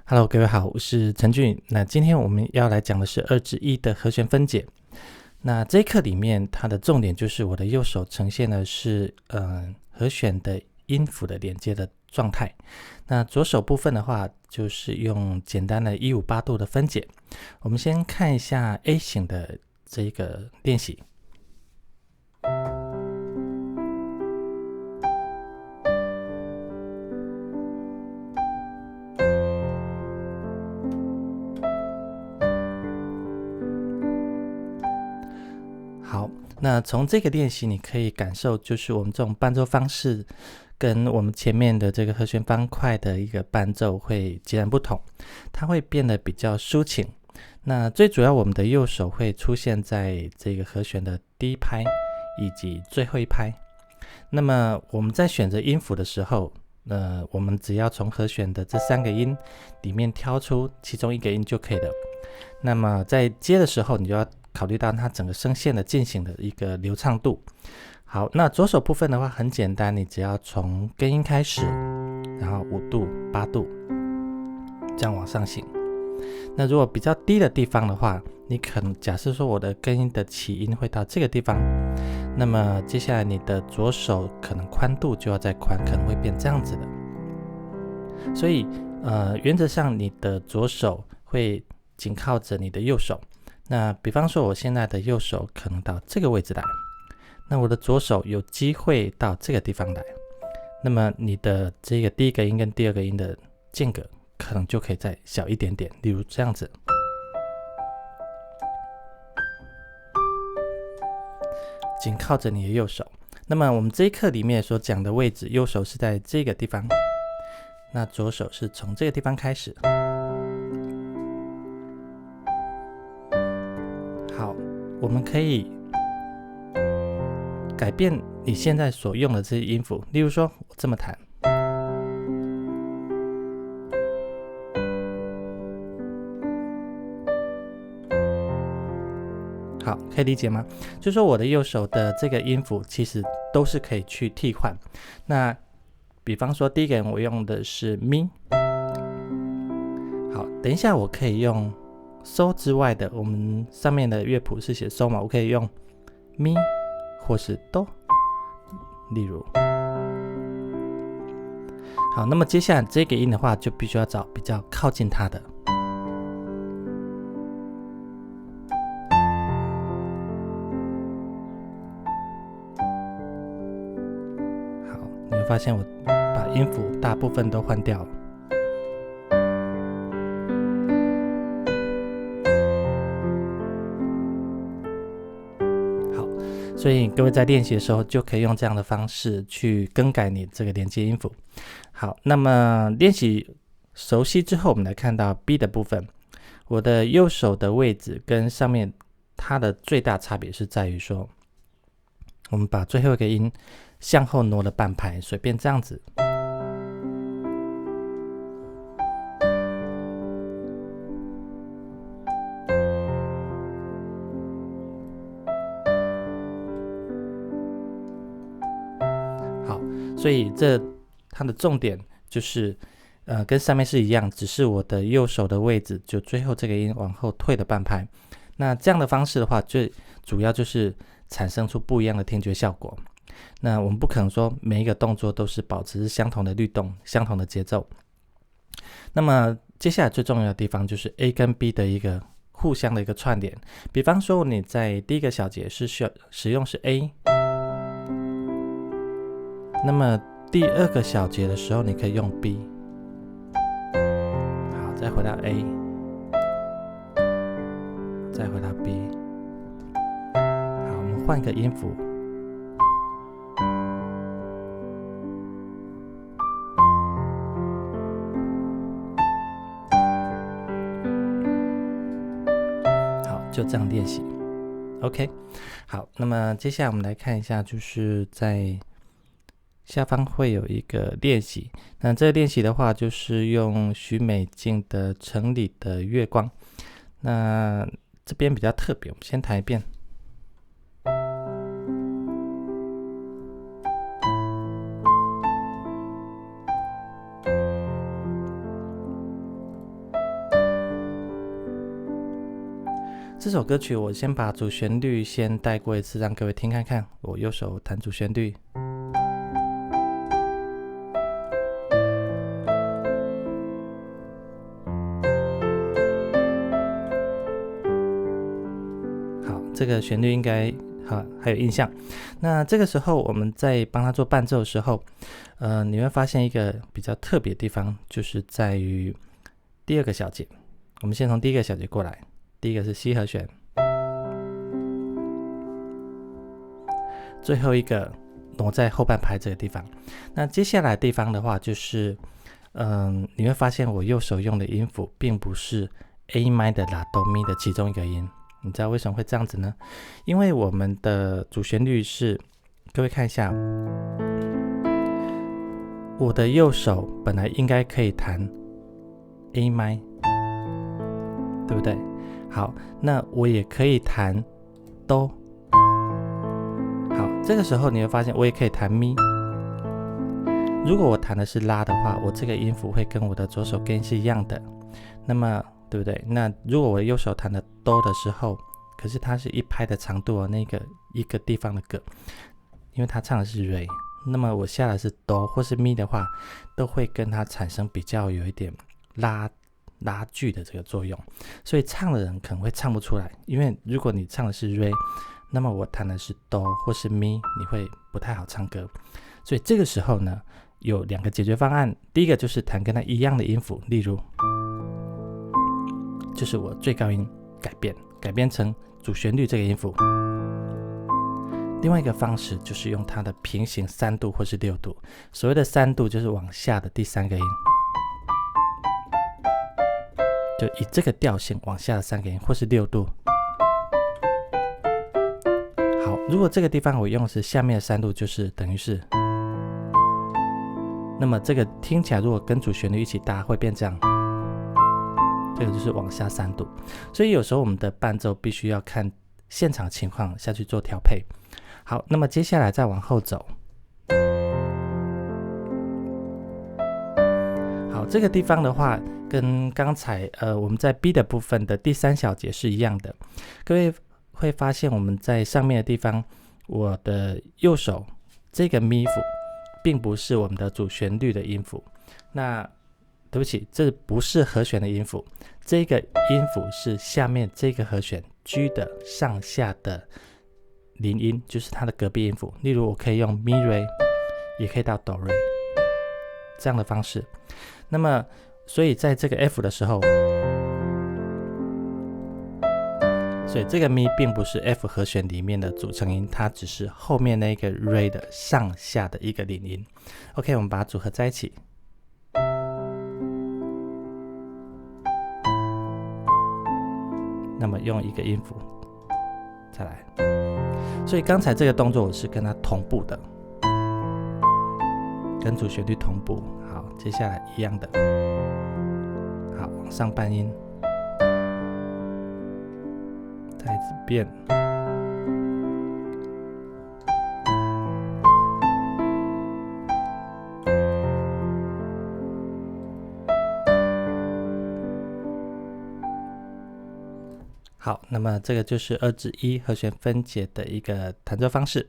Hello，各位好，我是陈俊。那今天我们要来讲的是2/1的和弦分解。那这一课里面，它的重点就是我的右手呈现的是和弦的音符的连接的状态。那左手部分的话，就是用简单的158度的分解。我们先看一下 A 型的这个练习。好，那从这个练习你可以感受，就是我们这种伴奏方式跟我们前面的这个和弦方块的一个伴奏会截然不同，它会变得比较抒情。那最主要我们的右手会出现在这个和弦的第一拍以及最后一拍。那么我们在选择音符的时候，我们只要从和弦的这3个音里面挑出其中一个音就可以了。那么在接的时候，你就要考虑到它整个声线的进行的一个流畅度。好，那左手部分的话很简单，你只要从根音开始，然后5度、8度这样往上行。那如果比较低的地方的话，你可能假设说我的根音的起音会到这个地方，那么接下来你的左手可能宽度就要再宽，可能会变这样子的。所以原则上你的左手会紧靠着你的右手。那比方说我现在的右手可能到这个位置来，那我的左手有机会到这个地方来，那么你的这个第一个音跟第二个音的间隔可能就可以再小一点点，例如这样子，紧靠着你的右手。那么我们这一课里面所讲的位置，右手是在这个地方，那左手是从这个地方开始。好，我们可以改变你现在所用的这些音符，例如说我这么弹，好，可以理解吗？就是说我的右手的这个音符其实都是可以去替换。那比方说第一个人我用的是咪，好，等一下我可以用嗦之外的，我们上面的乐谱是写嗦嘛，我可以用咪或是哆，例如。好，那么接下来这个音的话，就必须要找比较靠近它的。好，你会发现我把音符大部分都换掉了。好，所以各位在练习的时候就可以用这样的方式去更改你这个连接音符。好，那么练习熟悉之后，我们来看到 B 的部分。我的右手的位置跟上面它的最大差别是在于说，我们把最后一个音向后挪了半拍，随便这样子。好，所以它的重点就是跟上面是一样，只是我的右手的位置就最后这个音往后退了半拍。那这样的方式的话，最主要就是产生出不一样的听觉效果。那我们不可能说每一个动作都是保持相同的律动、相同的节奏。那么接下来最重要的地方就是 A 跟 B 的一个互相的一个串联。比方说你在第一个小节是使用是 A， 那么第二个小节的时候你可以用 B。好，再回到 A， 再回到 B。好，我们换个音符。好，就这样练习。OK， 好，那么接下来我们来看一下，就是在下方会有一个练习。那这个练习的话，就是用许美静的《城里的月光》。那这边比较特别，我们先弹一遍。这首歌曲我先把主旋律先带过一次，让各位听看看。我右手弹主旋律，好，这个旋律应该还有印象。那这个时候我们在帮他做伴奏的时候，你会发现一个比较特别的地方，就是在于第二个小节。我们先从第一个小节过来，第一个是 C 和弦，最后一个挪在后半拍这个地方。那接下来的地方的话，就是你会发现我右手用的音符并不是 A 麦的拉哆咪的其中一个音。你知道为什么会这样子呢？因为我们的主旋律是，各位看一下，我的右手本来应该可以弹 A 麦，对不对？好，那我也可以弹哆。好，这个时候你会发现我也可以弹咪。如果我弹的是拉的话，我这个音符会跟我的左手根是一样的。那么对不对？那如果我右手弹的哆的时候，可是它是一拍的长度那个一个地方的个，因为它唱的是 re， 那么我下的是哆或是咪的话，都会跟它产生比较有一点拉锯的这个作用，所以唱的人可能会唱不出来。因为如果你唱的是 re， 那么我弹的是哆或是咪，你会不太好唱歌。所以这个时候呢，有两个解决方案。第一个就是弹跟它一样的音符，例如就是我最高音改编成主旋律这个音符。另外一个方式就是用它的平行3度或是6度，所谓的3度就是往下的第3个音，就以这个调性往下的3个音，或是6度。好，如果这个地方我用的是下面的3度，就是等于是，那么这个听起来如果跟主旋律一起搭会变这样，这个就是往下3度。所以有时候我们的伴奏必须要看现场情况下去做调配。好，那么接下来再往后走。好，这个地方的话跟刚才我们在 B 的部分的第3小节是一样的。各位会发现我们在上面的地方，我的右手这个咪符并不是我们的主旋律的音符。那对不起，这不是和弦的音符，这个音符是下面这个和弦 G 的上下的邻音，就是它的隔壁音符。例如我可以用咪瑞，也可以到哆瑞这样的方式。那么所以在这个 F 的时候，所以这个咪并不是 F 和弦里面的组成音，它只是后面那个 re 的上下的一个邻音。 OK， 我们把它组合在一起。那么用一个音符再来，所以刚才这个动作我是跟它同步的，跟主旋律同步。好，接下来一样的，好，往上半音，再一次变。好，那么这个就是2至1和弦分解的一个弹奏方式。